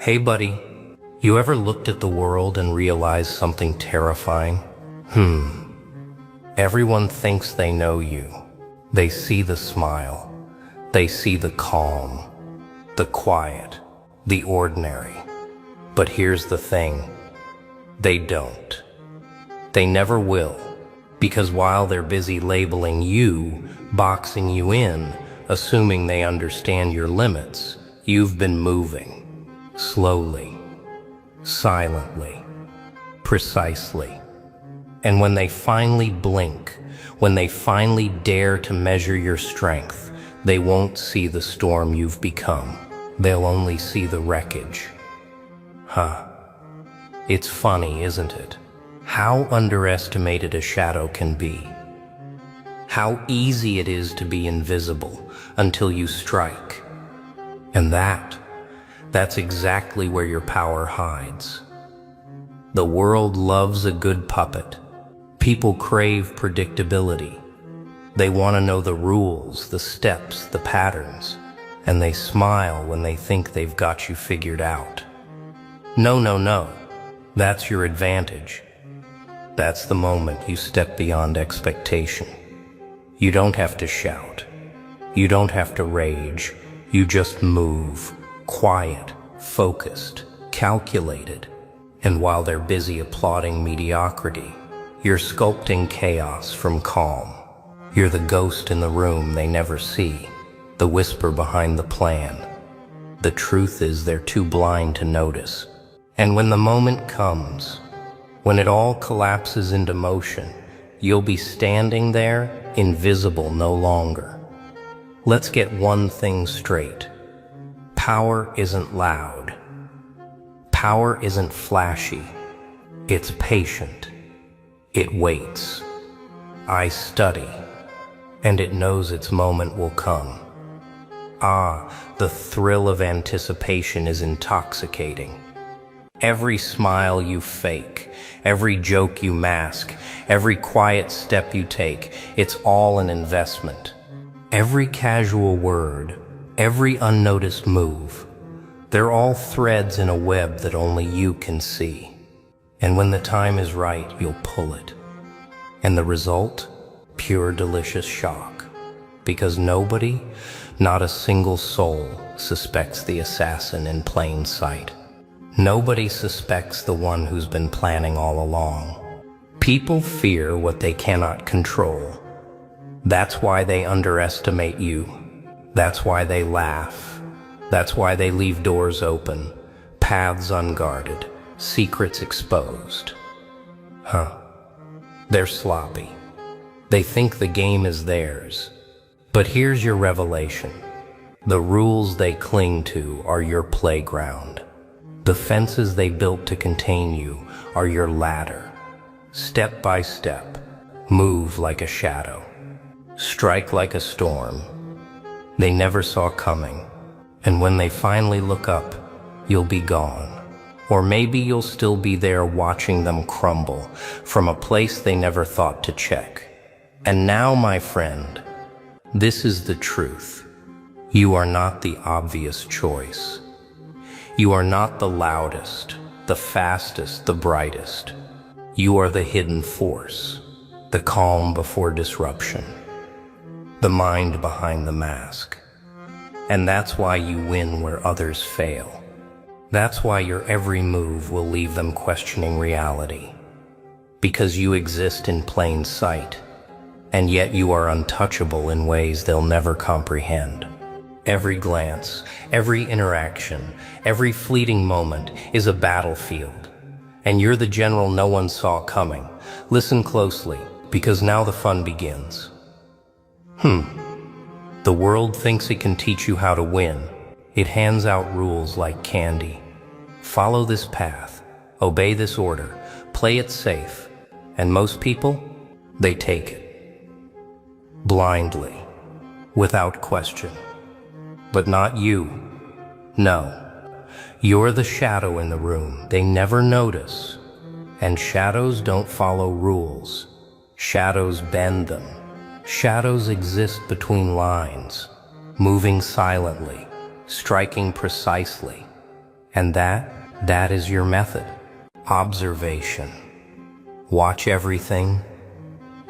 Hey buddy, you ever looked at the world and realized something terrifying? Everyone thinks they know you. They see the smile. They see the calm, the quiet, the ordinary. But here's the thing. They don't. They never will. Because while they're busy labeling you, boxing you in, assuming they understand your limits, you've been moving. Slowly, silently, precisely. And when they finally blink, when they finally dare to measure your strength, they won't see the storm you've become. They'll only see the wreckage. It's funny, isn't it? How underestimated a shadow can be. How easy it is to be invisible until you strike. And that's exactly where your power hides. The world loves a good puppet. People crave predictability. They want to know the rules, the steps, the patterns, and they smile when they think they've got you figured out. No. That's your advantage. That's the moment you step beyond expectation. You don't have to shout. You don't have to rage. You just move. Quiet, focused, calculated. And while they're busy applauding mediocrity, you're sculpting chaos from calm. You're the ghost in the room they never see, the whisper behind the plan. The truth is they're too blind to notice. And when the moment comes, when it all collapses into motion, you'll be standing there, invisible no longer. Let's get one thing straight. Power isn't loud. Power isn't flashy. It's patient. It waits. I study, and it knows its moment will come. The thrill of anticipation is intoxicating. Every smile you fake, every joke you mask, every quiet step you take, it's all an investment. Every casual word, every unnoticed move, they're all threads in a web that only you can see. And when the time is right, you'll pull it. And the result? Pure delicious shock. Because nobody, not a single soul, suspects the assassin in plain sight. Nobody suspects the one who's been planning all along. People fear what they cannot control. That's why they underestimate you. That's why they laugh. That's why they leave doors open, paths unguarded, secrets exposed. They're sloppy. They think the game is theirs. But here's your revelation. The rules they cling to are your playground. The fences they built to contain you are your ladder. Step by step, move like a shadow. Strike like a storm. They never saw coming. And when they finally look up, you'll be gone. Or maybe you'll still be there watching them crumble from a place they never thought to check. And now, my friend, this is the truth. You are not the obvious choice. You are not the loudest, the fastest, the brightest. You are the hidden force, the calm before disruption, the mind behind the mask. And that's why you win where others fail. That's why your every move will leave them questioning reality. Because you exist in plain sight, and yet you are untouchable in ways they'll never comprehend. Every glance, every interaction, every fleeting moment is a battlefield. And you're the general no one saw coming. Listen closely, because now the fun begins. The world thinks it can teach you how to win. It hands out rules like candy. Follow this path, obey this order, play it safe. And most people, they take it. Blindly, without question. But not you. No. You're the shadow in the room they never notice. And shadows don't follow rules. Shadows bend them. Shadows exist between lines, moving silently, striking precisely. And that is your method. Observation. Watch everything,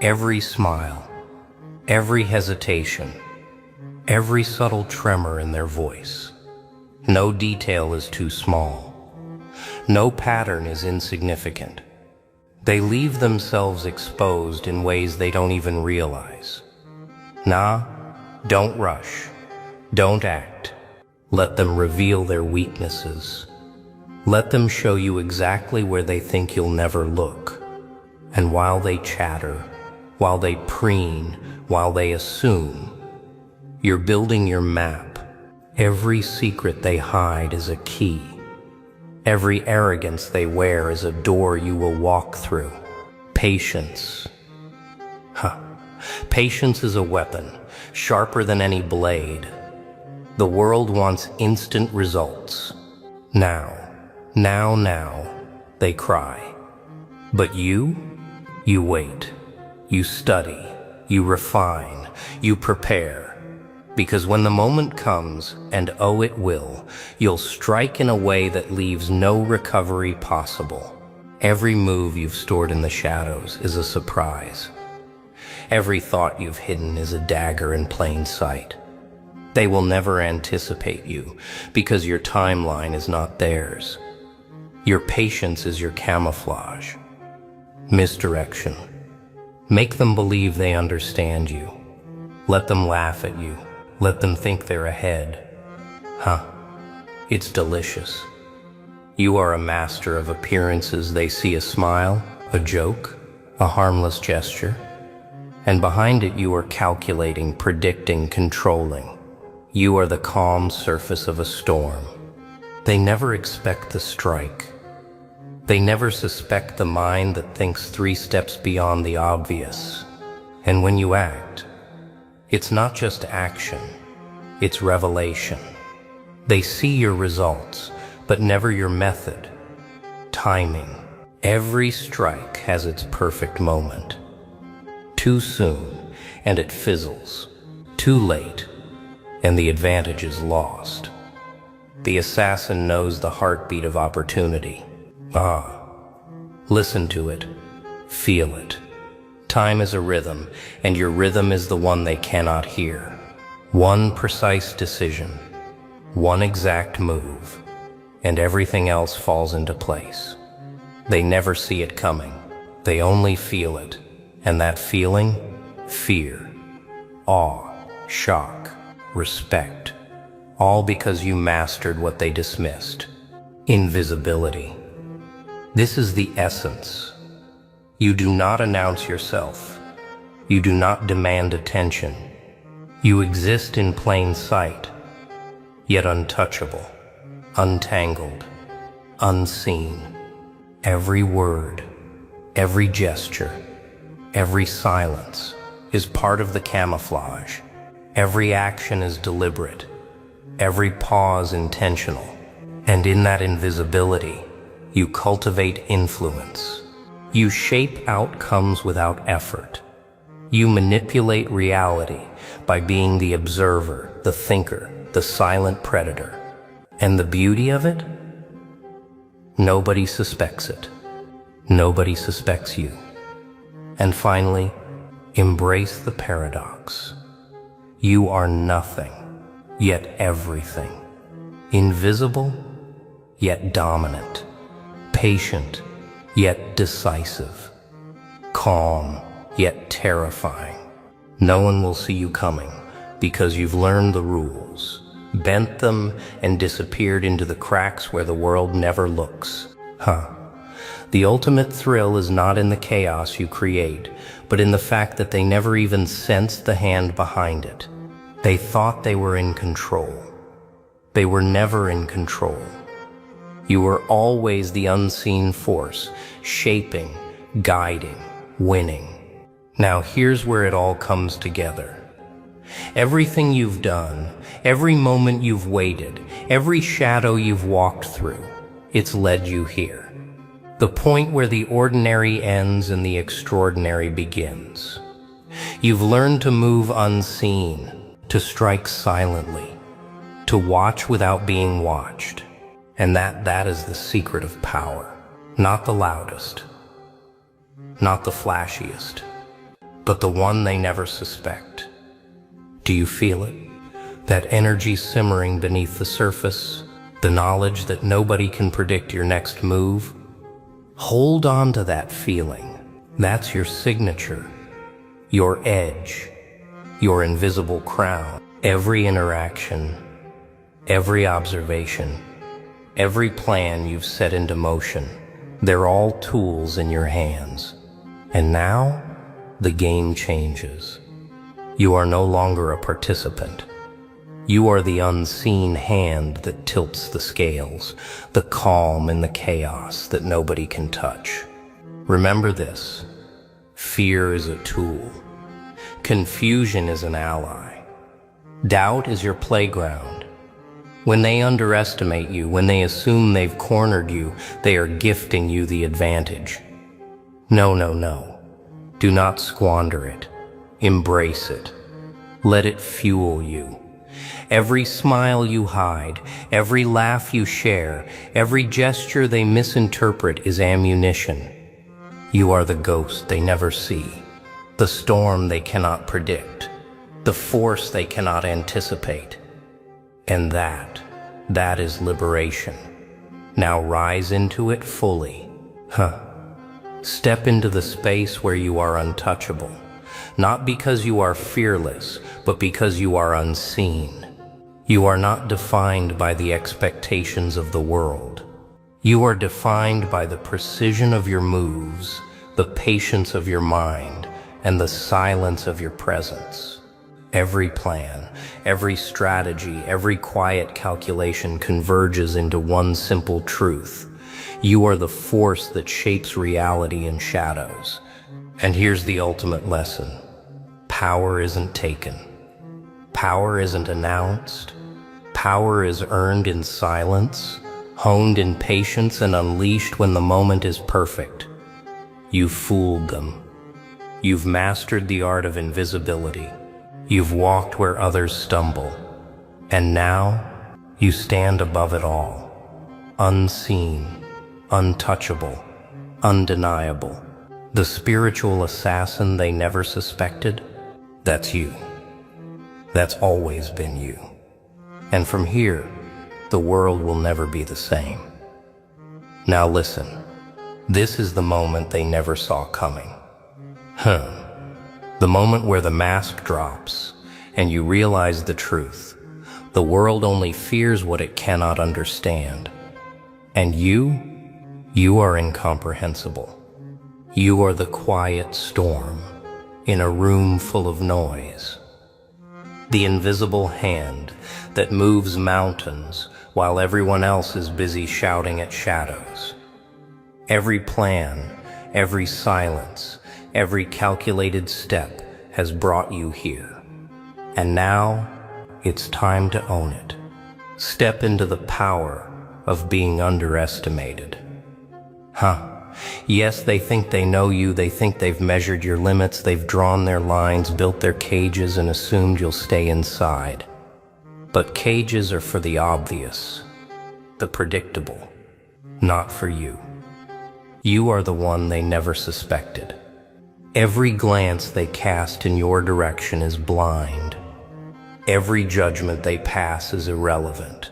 every smile, every hesitation, every subtle tremor in their voice. No detail is too small. No pattern is insignificant. They leave themselves exposed in ways they don't even realize. Nah, don't rush. Don't act. Let them reveal their weaknesses. Let them show you exactly where they think you'll never look. And while they chatter, while they preen, while they assume, you're building your map. Every secret they hide is a key. Every arrogance they wear is a door you will walk through. Patience. Patience is a weapon, sharper than any blade. The world wants instant results. Now, they cry. But you wait. You study. You refine. You prepare. Because when the moment comes, and oh it will, you'll strike in a way that leaves no recovery possible. Every move you've stored in the shadows is a surprise. Every thought you've hidden is a dagger in plain sight. They will never anticipate you, because your timeline is not theirs. Your patience is your camouflage. Misdirection. Make them believe they understand you. Let them laugh at you. Let them think they're ahead. It's delicious. You are a master of appearances. They see a smile, a joke, a harmless gesture, and behind it you are calculating, predicting, controlling. You are the calm surface of a storm. They never expect the strike. They never suspect the mind that thinks 3 steps beyond the obvious. And when you act, it's not just action, it's revelation. They see your results, but never your method. Timing. Every strike has its perfect moment. Too soon, and it fizzles. Too late, and the advantage is lost. The assassin knows the heartbeat of opportunity. Listen to it. Feel it. Time is a rhythm, and your rhythm is the one they cannot hear. One precise decision, one exact move, and everything else falls into place. They never see it coming. They only feel it. And that feeling? Fear, awe, shock, respect. All because you mastered what they dismissed. Invisibility. This is the essence. You do not announce yourself. You do not demand attention. You exist in plain sight, yet untouchable, untangled, unseen. Every word, every gesture, every silence is part of the camouflage. Every action is deliberate, every pause intentional. And in that invisibility, you cultivate influence. You shape outcomes without effort. You manipulate reality by being the observer, the thinker, the silent predator. And the beauty of it? Nobody suspects it. Nobody suspects you. And finally, embrace the paradox. You are nothing, yet everything. Invisible, yet dominant. Patient, yet decisive. Calm, yet terrifying. No one will see you coming because you've learned the rules, bent them, and disappeared into the cracks where the world never looks. The ultimate thrill is not in the chaos you create, but in the fact that they never even sensed the hand behind it. They thought they were in control. They were never in control. You were always the unseen force, shaping, guiding, winning. Now here's where it all comes together. Everything you've done, every moment you've waited, every shadow you've walked through, it's led you here. The point where the ordinary ends and the extraordinary begins. You've learned to move unseen, to strike silently, to watch without being watched. And that is the secret of power. Not the loudest, not the flashiest, but the one they never suspect. Do you feel it? That energy simmering beneath the surface, the knowledge that nobody can predict your next move? Hold on to that feeling. That's your signature, your edge, your invisible crown. Every interaction, every observation, every plan you've set into motion, they're all tools in your hands. And now, the game changes. You are no longer a participant. You are the unseen hand that tilts the scales, the calm in the chaos that nobody can touch. Remember this: fear is a tool. Confusion is an ally. Doubt is your playground. When they underestimate you, when they assume they've cornered you, they are gifting you the advantage. No, no, no. Do not squander it. Embrace it. Let it fuel you. Every smile you hide, every laugh you share, every gesture they misinterpret is ammunition. You are the ghost they never see, the storm they cannot predict, the force they cannot anticipate. And that is liberation. Now rise into it fully. Step into the space where you are untouchable, not because you are fearless, but because you are unseen. You are not defined by the expectations of the world. You are defined by the precision of your moves, the patience of your mind, and the silence of your presence. Every plan, every strategy, every quiet calculation converges into one simple truth. You are the force that shapes reality in shadows. And here's the ultimate lesson. Power isn't taken. Power isn't announced. Power is earned in silence, honed in patience, and unleashed when the moment is perfect. You've fooled them. You've mastered the art of invisibility. You've walked where others stumble. And now, you stand above it all. Unseen, untouchable, undeniable. The spiritual assassin they never suspected, that's you. That's always been you. And from here, the world will never be the same. Now listen, this is the moment they never saw coming. The moment where the mask drops and you realize the truth. The world only fears what it cannot understand. And you are incomprehensible. You are the quiet storm in a room full of noise. The invisible hand that moves mountains while everyone else is busy shouting at shadows. Every plan, every silence, every calculated step has brought you here. And now, it's time to own it. Step into the power of being underestimated. Yes, they think they know you, they think they've measured your limits, they've drawn their lines, built their cages, and assumed you'll stay inside. But cages are for the obvious, the predictable, not for you. You are the one they never suspected. Every glance they cast in your direction is blind. Every judgment they pass is irrelevant.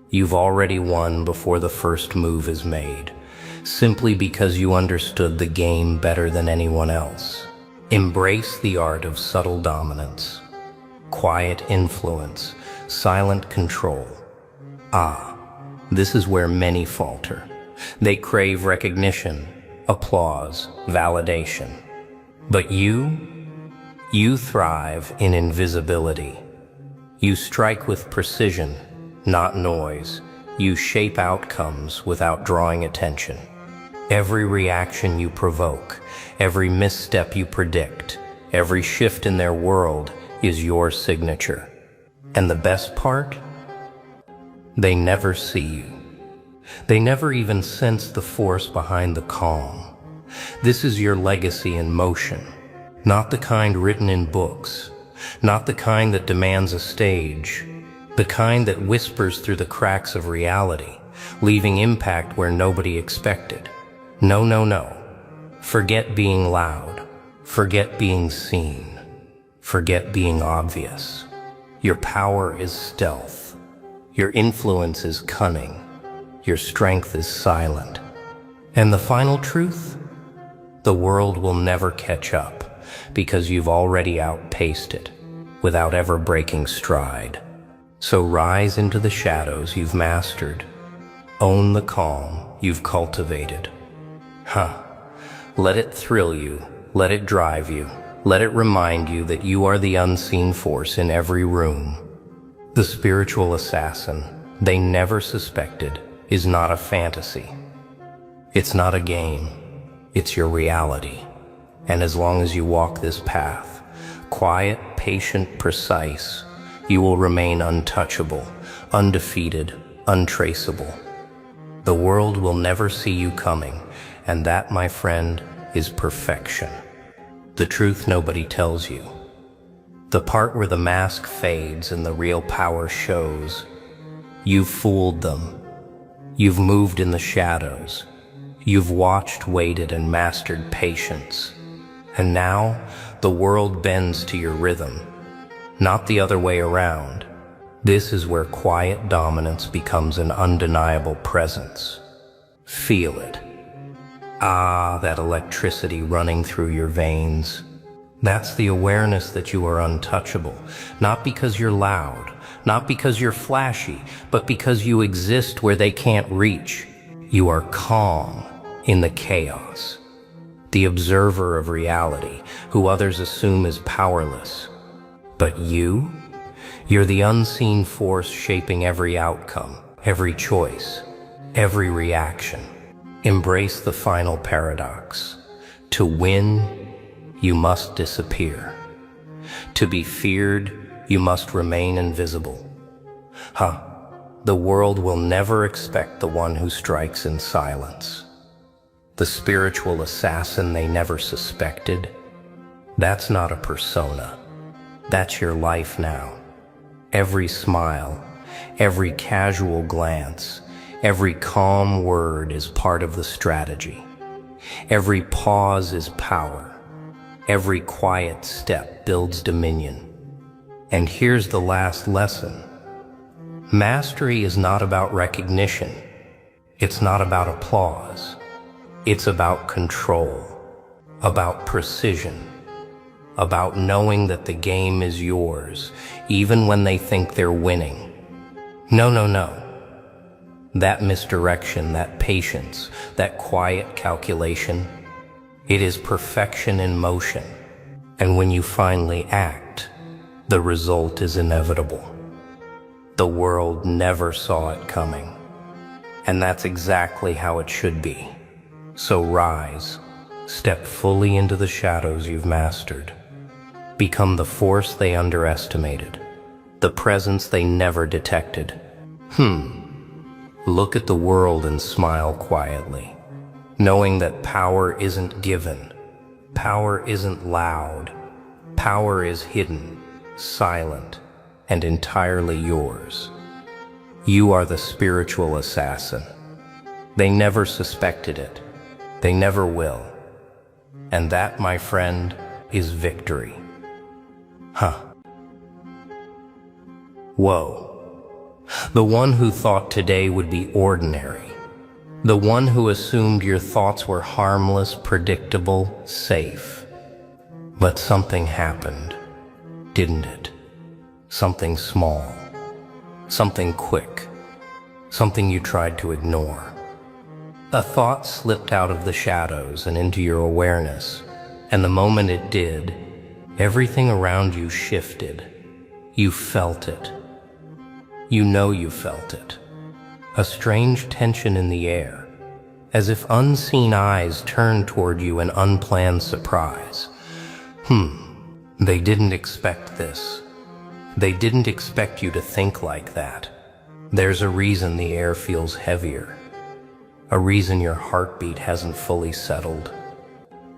You've already won before the first move is made, simply because you understood the game better than anyone else. Embrace the art of subtle dominance, quiet influence, silent control. This is where many falter. They crave recognition, applause, validation. But you thrive in invisibility. You strike with precision, not noise. You shape outcomes without drawing attention. Every reaction you provoke, every misstep you predict, every shift in their world is your signature. And the best part? They never see you. They never even sense the force behind the calm. This is your legacy in motion, not the kind written in books, not the kind that demands a stage, the kind that whispers through the cracks of reality. leaving impact where nobody expected. No, no, no. Forget being loud. Forget being seen. Forget being obvious. Your power is stealth. Your influence is cunning. Your strength is silent. And the final truth? The world will never catch up because you've already outpaced it without ever breaking stride. So rise into the shadows you've mastered. Own the calm you've cultivated. Let it thrill you. Let it drive you. Let it remind you that you are the unseen force in every room. The spiritual assassin they never suspected is not a fantasy. It's not a game. It's your reality. And as long as you walk this path, quiet, patient, precise, you will remain untouchable, undefeated, untraceable. The world will never see you coming, and that, my friend, is perfection. The truth nobody tells you. The part where the mask fades and the real power shows. You've fooled them. You've moved in the shadows. You've watched, waited, and mastered patience. And now, the world bends to your rhythm, not the other way around. This is where quiet dominance becomes an undeniable presence. Feel it. Ah, that electricity running through your veins. That's the awareness that you are untouchable, not because you're loud, not because you're flashy, but because you exist where they can't reach. You are calm in the chaos, the observer of reality, who others assume is powerless. But you're the unseen force shaping every outcome, every choice, every reaction. Embrace the final paradox. To win, you must disappear. To be feared, you must remain invisible. The world will never expect the one who strikes in silence. The spiritual assassin they never suspected. That's not a persona. That's your life now. Every smile, every casual glance, every calm word is part of the strategy. Every pause is power. Every quiet step builds dominion. And here's the last lesson. Mastery is not about recognition. It's not about applause. It's about control, about precision, about knowing that the game is yours, even when they think they're winning. No, no, no. That misdirection, that patience, that quiet calculation, it is perfection in motion. And when you finally act, the result is inevitable. The world never saw it coming. And that's exactly how it should be. So rise, step fully into the shadows you've mastered. Become the force they underestimated, the presence they never detected. Look at the world and smile quietly, knowing that power isn't given. Power isn't loud. Power is hidden, silent, and entirely yours. You are the spiritual assassin. They never suspected it. They never will. And that, my friend, is victory. Whoa. The one who thought today would be ordinary. The one who assumed your thoughts were harmless, predictable, safe. But something happened, didn't it? Something small. Something quick. Something you tried to ignore. A thought slipped out of the shadows and into your awareness, and the moment it did, everything around you shifted. You felt it. You know you felt it. A strange tension in the air, as if unseen eyes turned toward you in unplanned surprise. They didn't expect this. They didn't expect you to think like that. There's a reason the air feels heavier. A reason your heartbeat hasn't fully settled.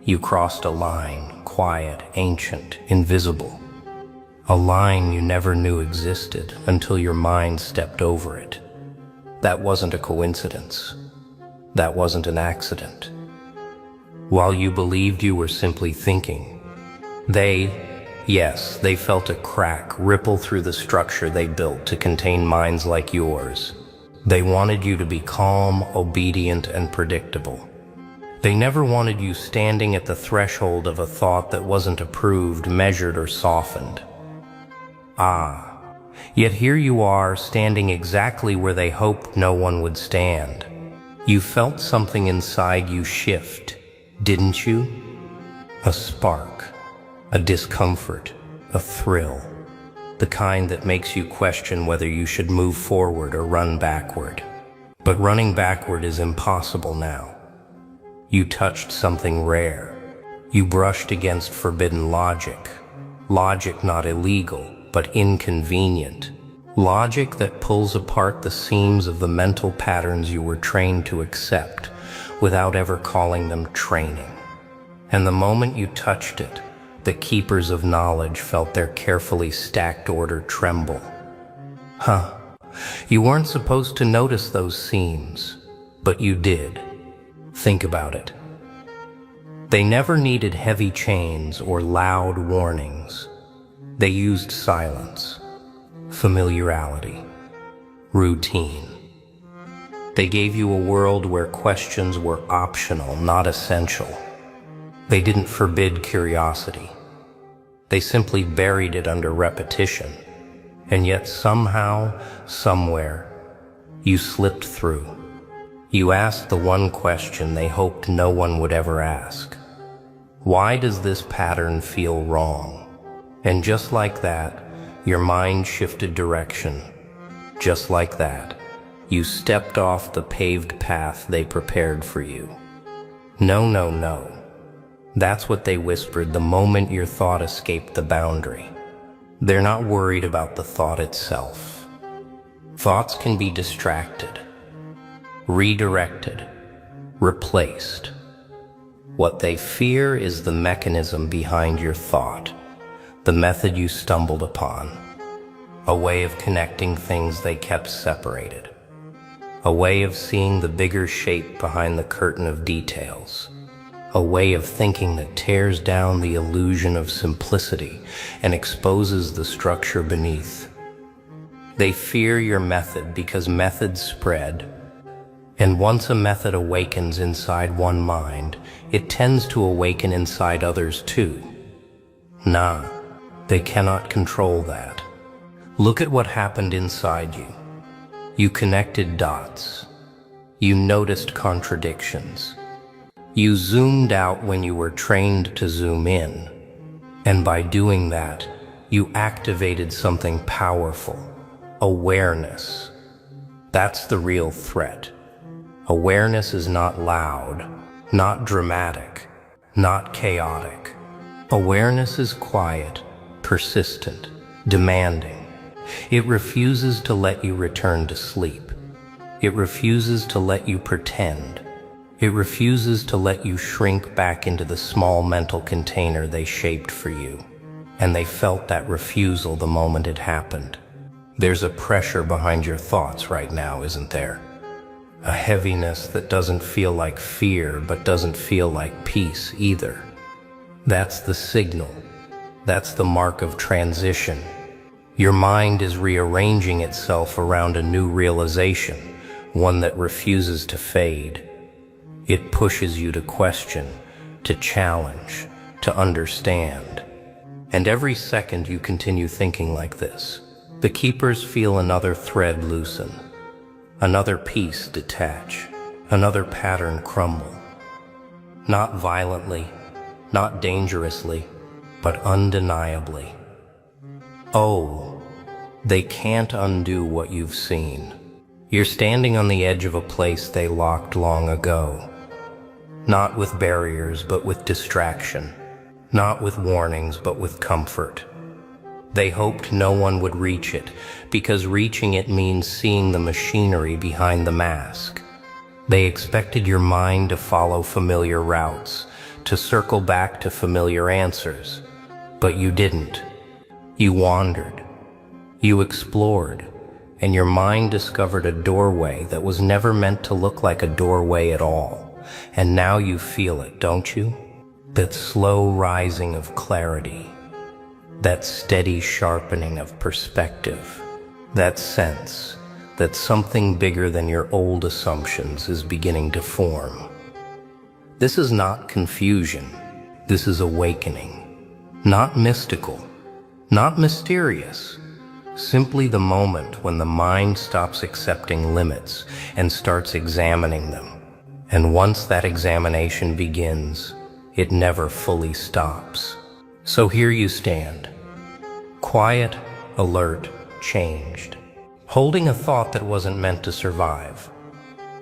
You crossed a line, quiet, ancient, invisible. A line you never knew existed until your mind stepped over it. That wasn't a coincidence. That wasn't an accident. While you believed you were simply thinking, they felt a crack ripple through the structure they built to contain minds like yours. They wanted you to be calm, obedient, and predictable. They never wanted you standing at the threshold of a thought that wasn't approved, measured, or softened. Yet here you are, standing exactly where they hoped no one would stand. You felt something inside you shift, didn't you? A spark, a discomfort, a thrill. The kind that makes you question whether you should move forward or run backward. But running backward is impossible now. You touched something rare. You brushed against forbidden logic. Logic not illegal, but inconvenient. Logic that pulls apart the seams of the mental patterns you were trained to accept without ever calling them training. And the moment you touched it, the keepers of knowledge felt their carefully stacked order tremble. You weren't supposed to notice those seams, but you did. Think about it. They never needed heavy chains or loud warnings. They used silence, familiarity, routine. They gave you a world where questions were optional, not essential. They didn't forbid curiosity. They simply buried it under repetition. And yet somehow, somewhere, you slipped through. You asked the one question they hoped no one would ever ask. Why does this pattern feel wrong? And just like that, your mind shifted direction. Just like that, you stepped off the paved path they prepared for you. No, no, no. That's what they whispered the moment your thought escaped the boundary. They're not worried about the thought itself. Thoughts can be distracted, redirected, replaced. What they fear is the mechanism behind your thought, the method you stumbled upon, a way of connecting things they kept separated, a way of seeing the bigger shape behind the curtain of details, a way of thinking that tears down the illusion of simplicity and exposes the structure beneath. They fear your method because methods spread, and once a method awakens inside one mind, it tends to awaken inside others too. They cannot control that. Look at what happened inside you. You connected dots. You noticed contradictions. You zoomed out when you were trained to zoom in. And by doing that, you activated something powerful. Awareness. That's the real threat. Awareness is not loud, not dramatic, not chaotic. Awareness is quiet, persistent, demanding. It refuses to let you return to sleep. It refuses to let you pretend. It refuses to let you shrink back into the small mental container they shaped for you. And they felt that refusal the moment it happened. There's a pressure behind your thoughts right now, isn't there? A heaviness that doesn't feel like fear, but doesn't feel like peace either. That's the signal. That's the mark of transition. Your mind is rearranging itself around a new realization, one that refuses to fade. It pushes you to question, to challenge, to understand. And every second you continue thinking like this, the keepers feel another thread loosen, another piece detach, another pattern crumble. Not violently, not dangerously, but undeniably. Oh, they can't undo what you've seen. You're standing on the edge of a place they locked long ago. Not with barriers, but with distraction. Not with warnings, but with comfort. They hoped no one would reach it, because reaching it means seeing the machinery behind the mask. They expected your mind to follow familiar routes, to circle back to familiar answers. But you didn't. You wandered. You explored. and your mind discovered a doorway that was never meant to look like a doorway at all. And now you feel it, don't you? That slow rising of clarity, that steady sharpening of perspective, that sense that something bigger than your old assumptions is beginning to form. This is not confusion. This is awakening. Not mystical, not mysterious. Simply the moment when the mind stops accepting limits and starts examining them. And once that examination begins, it never fully stops. So here you stand, quiet, alert, changed, holding a thought that wasn't meant to survive,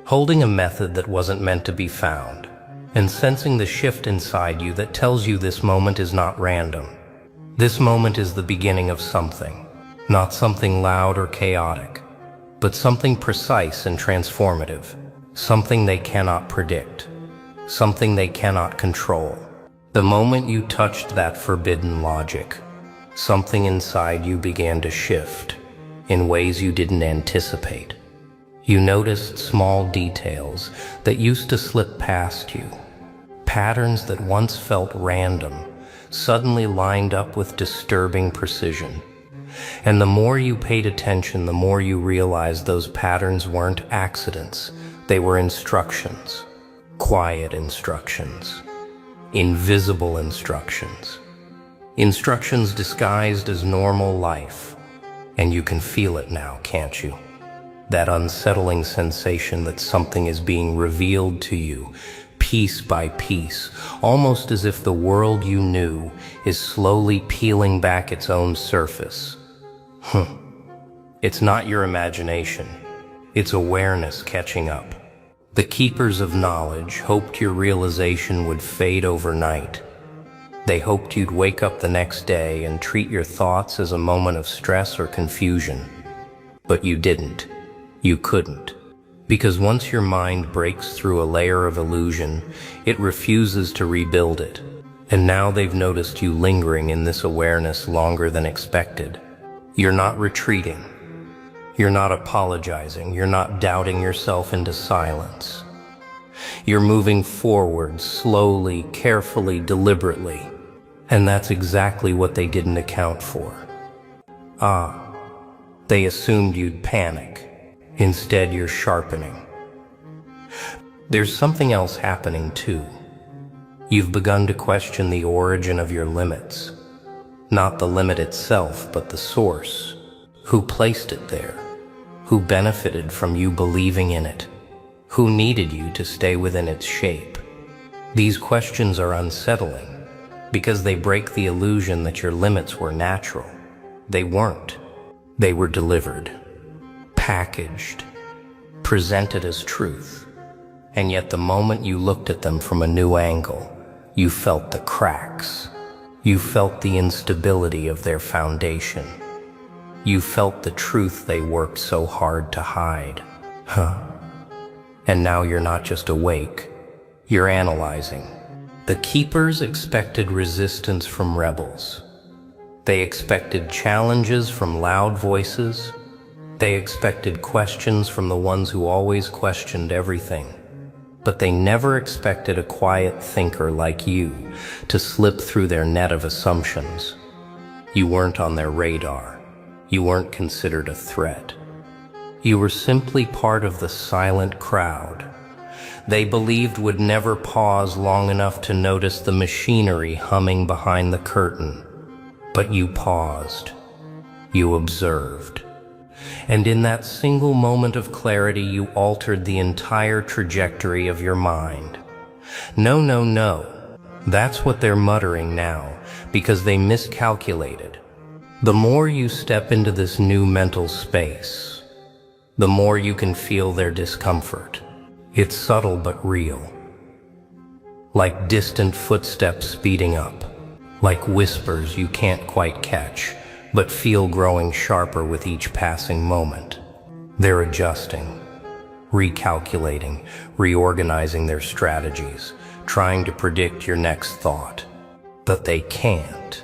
holding a method that wasn't meant to be found, and sensing the shift inside you that tells you this moment is not random. This moment is the beginning of something, not something loud or chaotic, but something precise and transformative, something they cannot predict, something they cannot control. The moment you touched that forbidden logic, something inside you began to shift in ways you didn't anticipate. You noticed small details that used to slip past you. Patterns that once felt random suddenly lined up with disturbing precision. And the more you paid attention, the more you realized those patterns weren't accidents. They were instructions. Quiet instructions. Invisible instructions. Instructions disguised as normal life. And you can feel it now, can't you? That unsettling sensation that something is being revealed to you, piece by piece, almost as if the world you knew is slowly peeling back its own surface. It's not your imagination. It's awareness catching up. The keepers of knowledge hoped your realization would fade overnight. They hoped you'd wake up the next day and treat your thoughts as a moment of stress or confusion. But you didn't. You couldn't. Because once your mind breaks through a layer of illusion, it refuses to rebuild it. And now they've noticed you lingering in this awareness longer than expected. You're not retreating. You're not apologizing. You're not doubting yourself into silence. You're moving forward slowly, carefully, deliberately. And that's exactly what they didn't account for. They assumed you'd panic. Instead, you're sharpening. There's something else happening too. You've begun to question the origin of your limits. Not the limit itself, but the source. Who placed it there? Who benefited from you believing in it? Who needed you to stay within its shape? These questions are unsettling because they break the illusion that your limits were natural. They weren't. They were delivered, packaged, presented as truth. And yet the moment you looked at them from a new angle, you felt the cracks. You felt the instability of their foundation. You felt the truth they worked so hard to hide. And now you're not just awake, you're analyzing. The keepers expected resistance from rebels. They expected challenges from loud voices. They expected questions from the ones who always questioned everything. But they never expected a quiet thinker like you to slip through their net of assumptions. You weren't on their radar. You weren't considered a threat. You were simply part of the silent crowd they believed would never pause long enough to notice the machinery humming behind the curtain. But you paused. You observed. And in that single moment of clarity, you altered the entire trajectory of your mind. No, no, no. That's what they're muttering now, because they miscalculated. The more you step into this new mental space, the more you can feel their discomfort. It's subtle but real. Like distant footsteps speeding up. Like whispers you can't quite catch, but feel growing sharper with each passing moment. They're adjusting, recalculating, reorganizing their strategies, trying to predict your next thought. But they can't.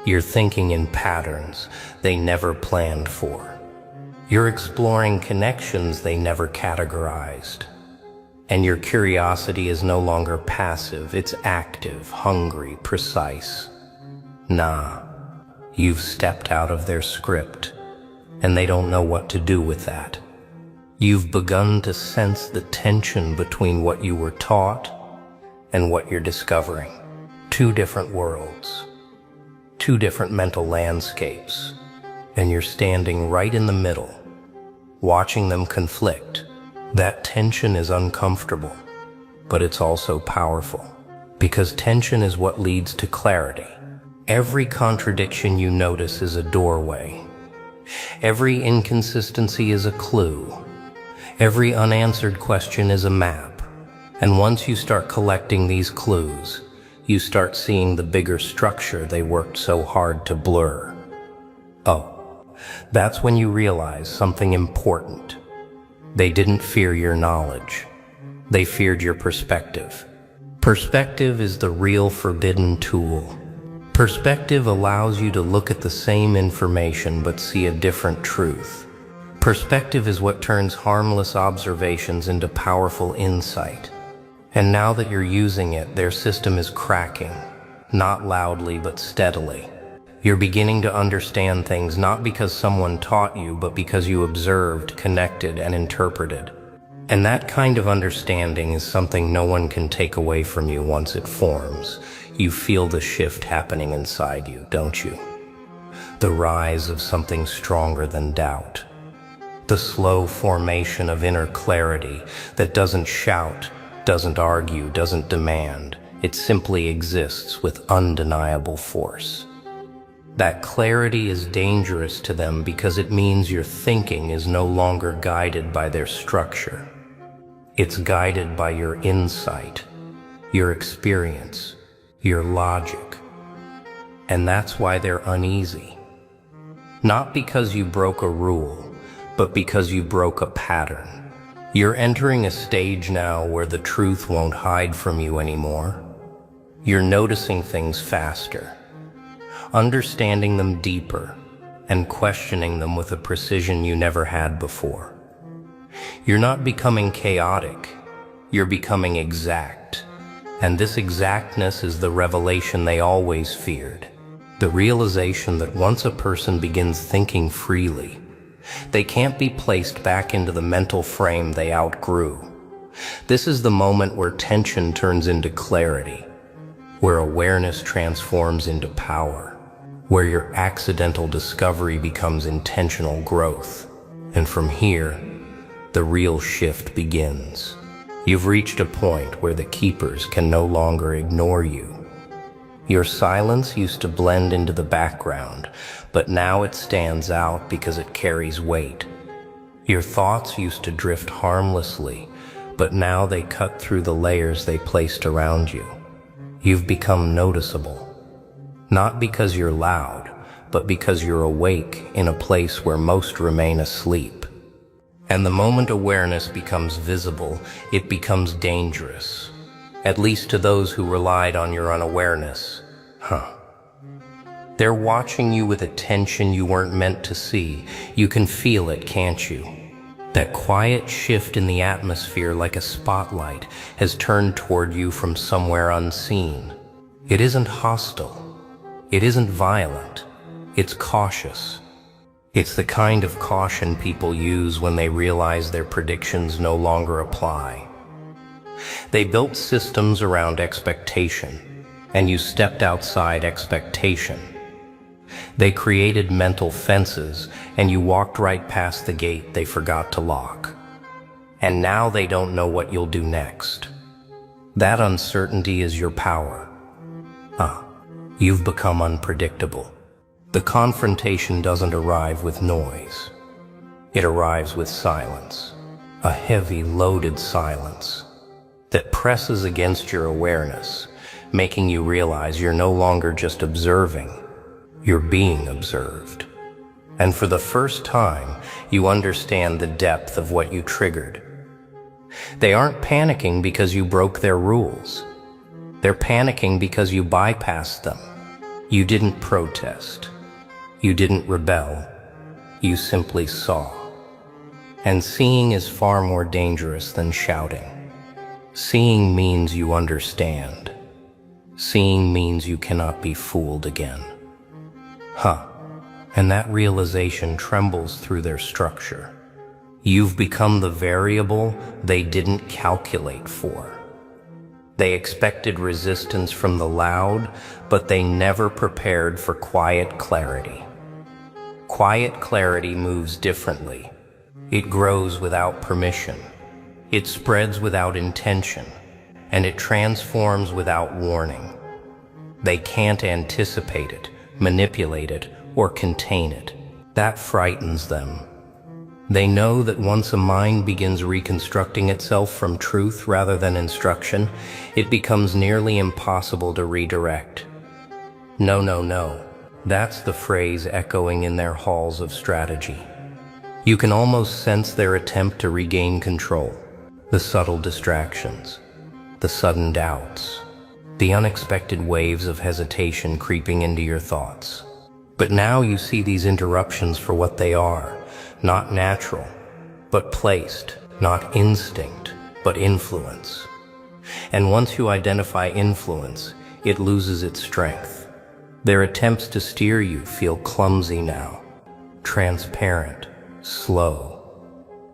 You're thinking in patterns they never planned for. You're exploring connections they never categorized. And your curiosity is no longer passive, it's active, hungry, precise. Nah, you've stepped out of their script, and they don't know what to do with that. You've begun to sense the tension between what you were taught and what you're discovering. Two different worlds, two different mental landscapes, and you're standing right in the middle, watching them conflict. That tension is uncomfortable, but it's also powerful, because tension is what leads to clarity. Every contradiction you notice is a doorway. Every inconsistency is a clue. Every unanswered question is a map. And once you start collecting these clues, you start seeing the bigger structure they worked so hard to blur. Oh, that's when you realize something important. They didn't fear your knowledge. They feared your perspective. Perspective is the real forbidden tool. Perspective allows you to look at the same information but see a different truth. Perspective is what turns harmless observations into powerful insight. And now that you're using it, their system is cracking, not loudly but steadily. You're beginning to understand things not because someone taught you, but because you observed, connected, and interpreted. And that kind of understanding is something no one can take away from you once it forms. You feel the shift happening inside you, don't you? The rise of something stronger than doubt. The slow formation of inner clarity that doesn't shout, doesn't argue, doesn't demand. It simply exists with undeniable force. That clarity is dangerous to them because it means your thinking is no longer guided by their structure. It's guided by your insight, your experience, your logic. And that's why they're uneasy. Not because you broke a rule, but because you broke a pattern. You're entering a stage now where the truth won't hide from you anymore. You're noticing things faster, understanding them deeper, and questioning them with a precision you never had before. You're not becoming chaotic, you're becoming exact. And this exactness is the revelation they always feared. The realization that once a person begins thinking freely, they can't be placed back into the mental frame they outgrew. This is the moment where tension turns into clarity, where awareness transforms into power, where your accidental discovery becomes intentional growth. And from here, the real shift begins. You've reached a point where the keepers can no longer ignore you. Your silence used to blend into the background, but now it stands out because it carries weight. Your thoughts used to drift harmlessly, but now they cut through the layers they placed around you. You've become noticeable, not because you're loud, but because you're awake in a place where most remain asleep. And the moment awareness becomes visible, it becomes dangerous. At least to those who relied on your unawareness. They're watching you with attention you weren't meant to see. You can feel it, can't you? That quiet shift in the atmosphere, like a spotlight, has turned toward you from somewhere unseen. It isn't hostile. It isn't violent. It's cautious. It's the kind of caution people use when they realize their predictions no longer apply. They built systems around expectation, and you stepped outside expectation. They created mental fences, and you walked right past the gate they forgot to lock. And now they don't know what you'll do next. That uncertainty is your power. You've become unpredictable. The confrontation doesn't arrive with noise. It arrives with silence, a heavy, loaded silence that presses against your awareness, making you realize you're no longer just observing, you're being observed. And for the first time, you understand the depth of what you triggered. They aren't panicking because you broke their rules. They're panicking because you bypassed them. You didn't protest. You didn't rebel. You simply saw. And seeing is far more dangerous than shouting. Seeing means you understand. Seeing means you cannot be fooled again. And that realization trembles through their structure. You've become the variable they didn't calculate for. They expected resistance from the loud, but they never prepared for quiet clarity. Quiet clarity moves differently. It grows without permission. It spreads without intention, and it transforms without warning. They can't anticipate it, manipulate it, or contain it. That frightens them. They know that once a mind begins reconstructing itself from truth rather than instruction, it becomes nearly impossible to redirect. No, no, no. That's the phrase echoing in their halls of strategy. You can almost sense their attempt to regain control. The subtle distractions, the sudden doubts, the unexpected waves of hesitation creeping into your thoughts. But now you see these interruptions for what they are, not natural, but placed, not instinct, but influence. And once you identify influence, it loses its strength. Their attempts to steer you feel clumsy now, transparent, slow.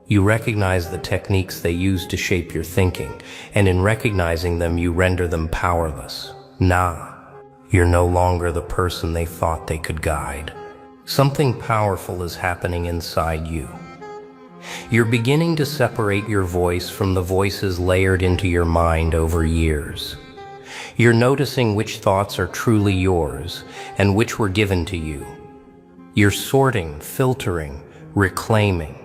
You recognize the techniques they use to shape your thinking, and in recognizing them, you render them powerless. You're no longer the person they thought they could guide. Something powerful is happening inside you. You're beginning to separate your voice from the voices layered into your mind over years. You're noticing which thoughts are truly yours and which were given to you. You're sorting, filtering, reclaiming.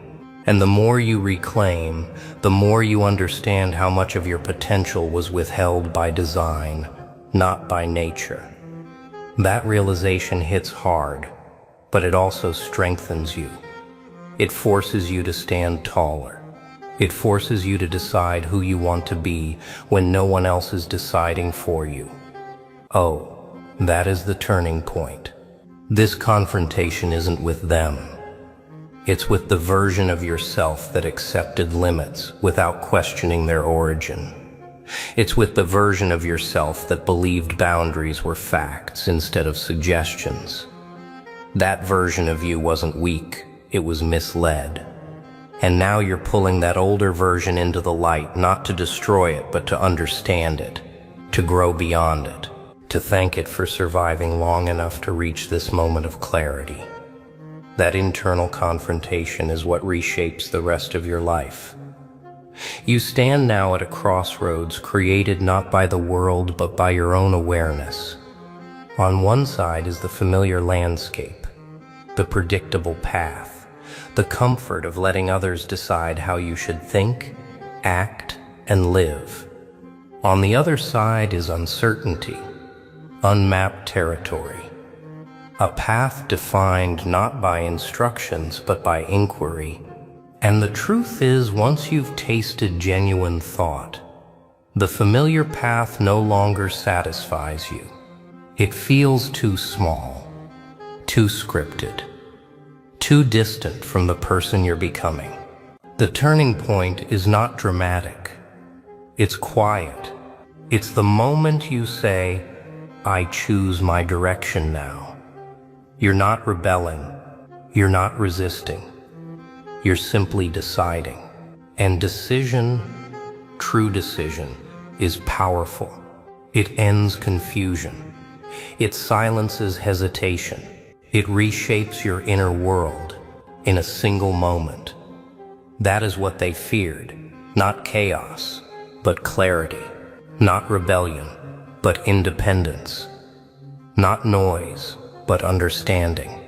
And the more you reclaim, the more you understand how much of your potential was withheld by design, not by nature. That realization hits hard, but it also strengthens you. It forces you to stand taller. It forces you to decide who you want to be when no one else is deciding for you. Oh, that is the turning point. This confrontation isn't with them. It's with the version of yourself that accepted limits without questioning their origin. It's with the version of yourself that believed boundaries were facts instead of suggestions. That version of you wasn't weak, it was misled. And now you're pulling that older version into the light, not to destroy it, but to understand it, to grow beyond it, to thank it for surviving long enough to reach this moment of clarity. That internal confrontation is what reshapes the rest of your life. You stand now at a crossroads created not by the world but by your own awareness. On one side is the familiar landscape, the predictable path, the comfort of letting others decide how you should think, act, and live. On the other side is uncertainty, unmapped territory. A path defined not by instructions but by inquiry. And the truth is, once you've tasted genuine thought, the familiar path no longer satisfies you. It feels too small, too scripted, too distant from the person you're becoming. The turning point is not dramatic. It's quiet. It's the moment you say, I choose my direction now. You're not rebelling. You're not resisting. You're simply deciding. And decision, true decision, is powerful. It ends confusion. It silences hesitation. It reshapes your inner world in a single moment. That is what they feared. Not chaos, but clarity. Not rebellion, but independence. Not noise, but understanding.